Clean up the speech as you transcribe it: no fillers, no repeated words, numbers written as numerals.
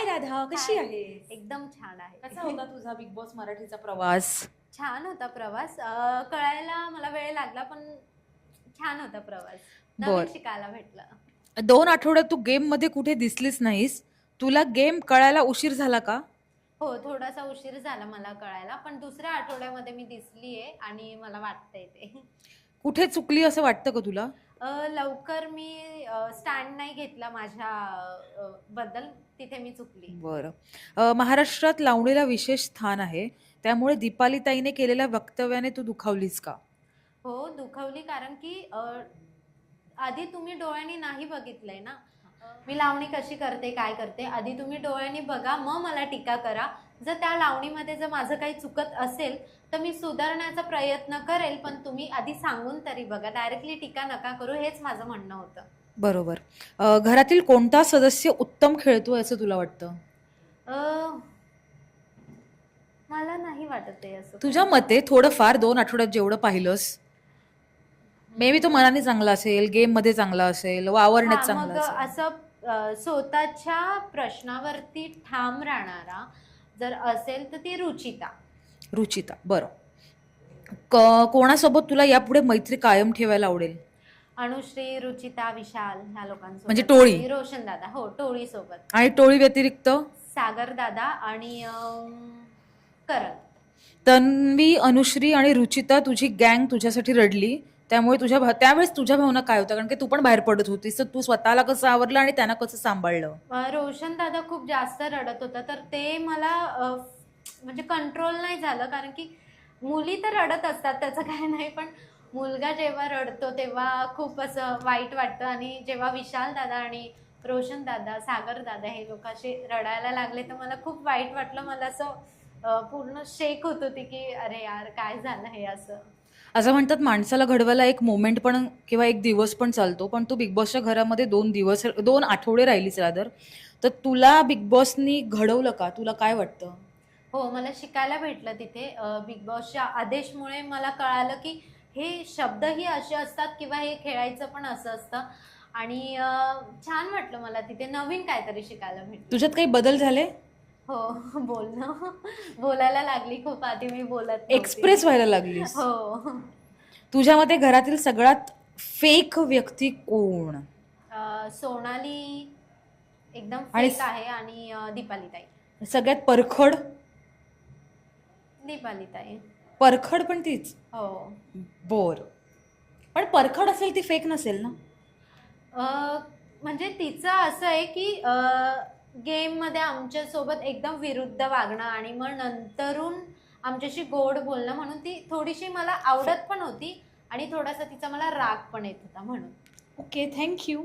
हाय राधा, कशी आहे? एकदम छान आहे. कसा होता तुझा बिग बॉस मराठीचा प्रवास? छान होता प्रवास. कळायला मला वेळ लागला, पण छान होता प्रवास. नवीन बर. शिकायला भेटलं. 2 आठवड्यात तू गेम मध्ये कुठे दिसलीच नाहीस. तुला गेम कळायला उशीर झाला का? हो, थोडासा उशीर झाला मला कळायला, पण दुसऱ्या आठवड्यामध्ये मी दिसलीये आणि मला वाटतंय ते. कुठे चुकली असं वाटतं का तुला? लवकर मी स्टँड नाही घेतला माझ्या बद्दल, तिथे मी चुकली. बरं. महाराष्ट्रात लावणीला विशेष स्थान आहे, त्यामुळे दीपाली ताईने केलेल्या वक्तव्याने तू दुखावलीस का? हो, दुखावली, कारण की आधी तुम्ही डोळ्यांनी नाही बघितलंय ना मी लावणी कशी करते, काय करते. आधी तुम्ही डोळ्यांनी बघा, मग मला टीका करा. जर त्या लावणीमध्ये जर माझं काही चुकत असेल तर मी सुधारण्याचा प्रयत्न करेल, पण तुम्ही आधी सांगून तरी बघा. डायरेक्टली टीका नका करू, हेच माझं म्हणणं होतं. बरोबर. घरातील कोणता सदस्य उत्तम खेळतो असं तुला वाटतं? मला नाही वाटत आहे असं. तुझ्या मते थोडंफार 2 आठवड्यात जेवढं पाहिलंस, मे बी तो मनाने चांगला असेल, गेम मध्ये चांगला असेल, वावरण्यात चांगला मग असेल. असं स्वतःच्या प्रश्नावरती ठाम राहणारा जर असेल तर ती रुचिता. रुचिता. बरं. कोणासोबत तुला यापुढे मैत्री कायम ठेवायला आवडेल? अनुश्री, रुचिता, विशाल ह्या लोकांसोबत. म्हणजे टोळी? रोशन दादा. हो, टोळी सोबत. आणि टोळी व्यतिरिक्त? सागर दादा आणि करण. तन्वी, अनुश्री आणि रुचिता तुझी गँग तुझ्यासाठी रडली, त्यामुळे त्यावेळेस तुझ्या भावना काय होत्या? कारण की तू पण बाहेर पडत होतीस, तर तू स्वतःला कसं आवरलं आणि त्यांना कसं सांभाळलं? रोशन दादा खूप जास्त रडत होता, तर ते मला म्हणजे कंट्रोल नाही झालं. कारण की मुली तर रडत असतात, त्याचं काय नाही, पण मुलगा जेव्हा रडतो तेव्हा खूप असं वाईट वाटतं. आणि जेव्हा विशाल दादा आणि रोशन दादा, सागर दादा हे लोक असे रडायला लागले तर मला खूप वाईट वाटलं. मला असं पूर्ण शेक होत होती की अरे यार, काय झालं हे. असं म्हणतात माणसाला घडवायला एक मोमेंट पण किंवा एक दिवस पण चालतो, पण तू बिग बॉसच्या घरामध्ये 2 आठवडे राहिलीस रादर, तर तुला बिग बॉसनी घडवलं का? तुला काय वाटतं? हो, मला शिकायला भेटलं तिथे. बिग बॉसच्या आदेशमुळे मला कळालं की हे शब्दही असे असतात किंवा हे खेळायचं पण असं असतं. आणि छान वाटलं मला तिथे, नवीन काहीतरी शिकायला भेटलं. तुझ्यात काही बदल झाले? हो, बोलणं बोलायला लागली. खूप आधी मी बोलत नव्हती. एक्सप्रेस व्हायला लागलीस? हो. तुझ्यामध्ये घरातील सगळ्यात फेक व्यक्ती कोण? सोनाली एकदम आणि फेक आहे, आणि दीपाली ताई. सगळ्यात परखड? दीपाली ताई. परखड पण तीच? हो. बर. पण परखड असेल ती फेक नसेल ना? म्हणजे तिचं असं आहे की गेममध्ये आमच्यासोबत एकदम विरुद्ध वागणं आणि मग नंतरून आमच्याशी गोड बोलणं, म्हणून ती थोडीशी मला आवडत पण होती आणि थोडासा तिचा मला राग पण येत होता म्हणून. Okay, thank you.